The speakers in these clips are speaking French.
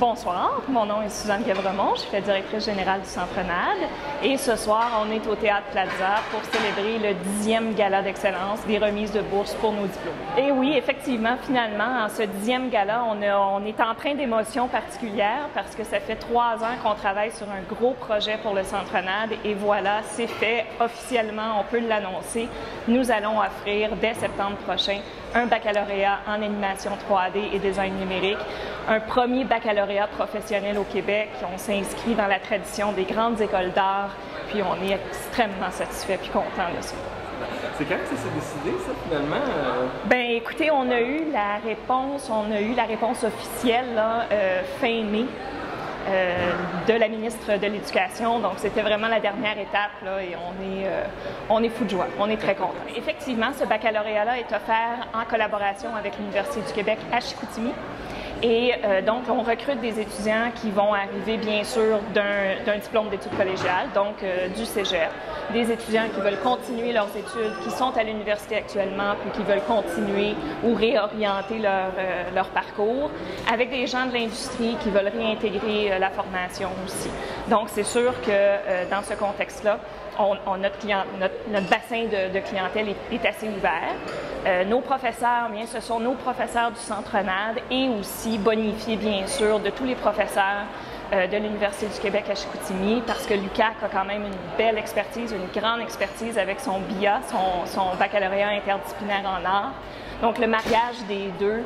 Bonsoir, mon nom est Suzanne Guévremont, je suis la directrice générale du Centre NAD et ce soir, on est au Théâtre Plaza pour célébrer le 10e gala d'excellence des remises de bourse pour nos diplômes. Et oui, effectivement, finalement, en ce 10e gala, on est en train d'émotions particulières parce que ça fait 3 ans qu'on travaille sur un gros projet pour le Centre NAD et voilà, c'est fait officiellement, on peut l'annoncer. Nous allons offrir dès septembre prochain un baccalauréat en animation 3D et design numérique, un premier baccalauréat professionnel au Québec. On s'inscrit dans la tradition des grandes écoles d'art, puis on est extrêmement satisfait puis content de ça. C'est quand que ça s'est décidé, ça, finalement? Bien, écoutez, on a eu la réponse officielle là, fin mai. De la ministre de l'Éducation. Donc, c'était vraiment la dernière étape là, et on est fou de joie. On est très contents. Effectivement, ce baccalauréat-là est offert en collaboration avec l'Université du Québec à Chicoutimi. Et donc, on recrute des étudiants qui vont arriver, bien sûr, d'un diplôme d'études collégiales, donc du cégep, des étudiants qui veulent continuer leurs études, qui sont à l'université actuellement, puis qui veulent continuer ou réorienter leur parcours, avec des gens de l'industrie qui veulent réintégrer la formation aussi. Donc, c'est sûr que dans ce contexte-là, notre bassin de clientèle est assez ouvert. Nos professeurs, bien, ce sont nos professeurs du Centre NAD et aussi bonifiés, bien sûr, de tous les professeurs de l'Université du Québec à Chicoutimi, parce que l'UQAC a quand même une belle expertise, une grande expertise avec son BIA, son baccalauréat interdisciplinaire en art. Donc, le mariage des deux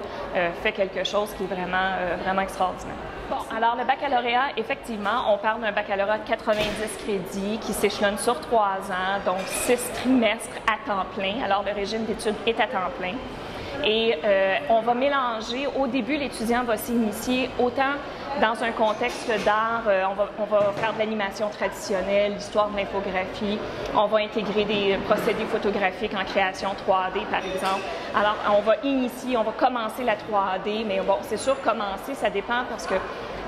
fait quelque chose qui est vraiment extraordinaire. Bon, alors le baccalauréat, effectivement, on parle d'un baccalauréat de 90 crédits qui s'échelonne sur 3 ans, donc 6 trimestres à temps plein. Alors, le régime d'études est à temps plein. Et on va mélanger, au début, l'étudiant va s'initier autant dans un contexte d'art, on va faire de l'animation traditionnelle, l'histoire de l'infographie, on va intégrer des procédés photographiques en création 3D, par exemple. Alors, on va commencer la 3D, mais bon, c'est sûr, commencer, ça dépend parce que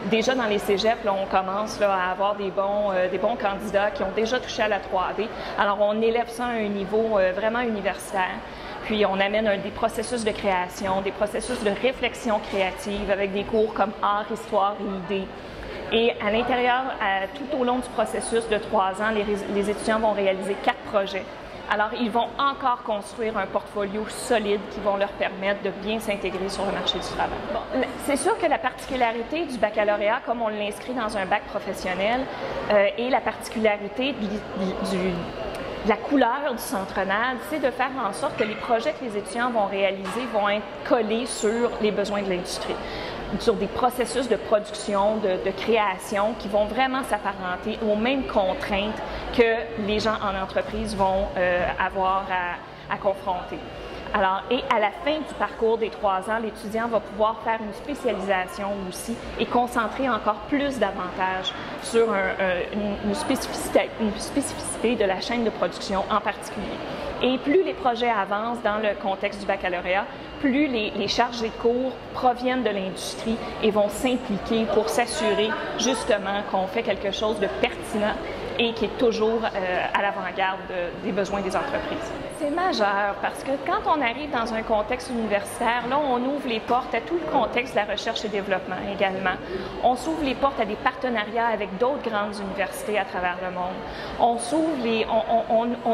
déjà dans les cégeps, là, on commence là, à avoir des bons candidats qui ont déjà touché à la 3D. Alors, on élève ça à un niveau vraiment universitaire. Puis on amène des processus de création, des processus de réflexion créative avec des cours comme art, histoire et idées. Et à l'intérieur, tout au long du processus de 3 ans, les étudiants vont réaliser 4 projets. Alors, ils vont encore construire un portfolio solide qui vont leur permettre de bien s'intégrer sur le marché du travail. Bon, c'est sûr que la particularité du baccalauréat, comme on l'inscrit dans un bac professionnel, et la particularité la couleur du Centre NAD, c'est de faire en sorte que les projets que les étudiants vont réaliser vont être collés sur les besoins de l'industrie, sur des processus de production, de création qui vont vraiment s'apparenter aux mêmes contraintes que les gens en entreprise vont avoir à confronter. Alors, et à la fin du parcours des 3 ans, l'étudiant va pouvoir faire une spécialisation aussi et concentrer encore plus davantage sur une spécificité de la chaîne de production en particulier. Et plus les projets avancent dans le contexte du baccalauréat, plus les chargés de cours proviennent de l'industrie et vont s'impliquer pour s'assurer justement qu'on fait quelque chose de pertinent et qui est toujours à l'avant-garde des besoins des entreprises. C'est majeur parce que quand on arrive dans un contexte universitaire, là, on ouvre les portes à tout le contexte de la recherche et développement également. On s'ouvre les portes à des partenariats avec d'autres grandes universités à travers le monde. On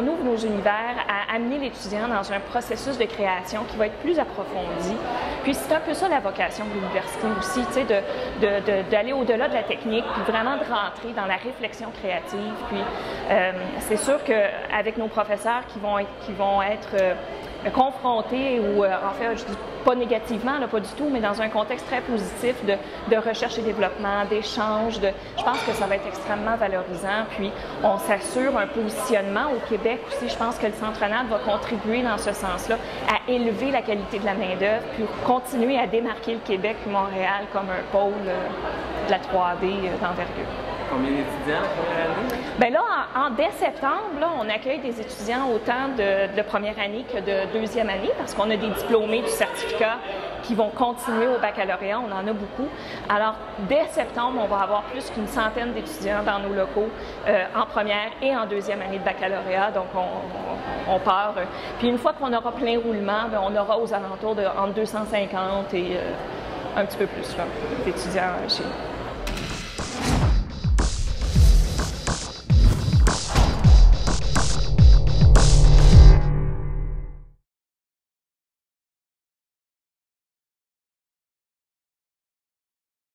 ouvre nos univers à amener l'étudiant dans un processus de création qui va être plus approfondi. Puis c'est un peu ça la vocation de l'université aussi, tu sais, d'aller au-delà de la technique, puis vraiment de rentrer dans la réflexion créative. Puis c'est sûr qu'avec nos professeurs qui vont être confrontés, ou en fait, je dis pas négativement, là, pas du tout, mais dans un contexte très positif de recherche et développement, d'échange, je pense que ça va être extrêmement valorisant. Puis on s'assure un positionnement au Québec aussi. Je pense que le Centre NAD va contribuer dans ce sens-là à élever la qualité de la main-d'œuvre, puis continuer à démarquer le Québec et Montréal comme un pôle de la 3D d'envergure. Combien d'étudiants la première année? Bien là, dès septembre, là, on accueille des étudiants autant de première année que de deuxième année parce qu'on a des diplômés du certificat qui vont continuer au baccalauréat. On en a beaucoup. Alors, dès septembre, on va avoir plus qu'une centaine d'étudiants dans nos locaux en première et en deuxième année de baccalauréat. Donc, on part. Puis une fois qu'on aura plein roulement, bien, on aura aux alentours de entre 250 et un petit peu plus d'étudiants chez nous.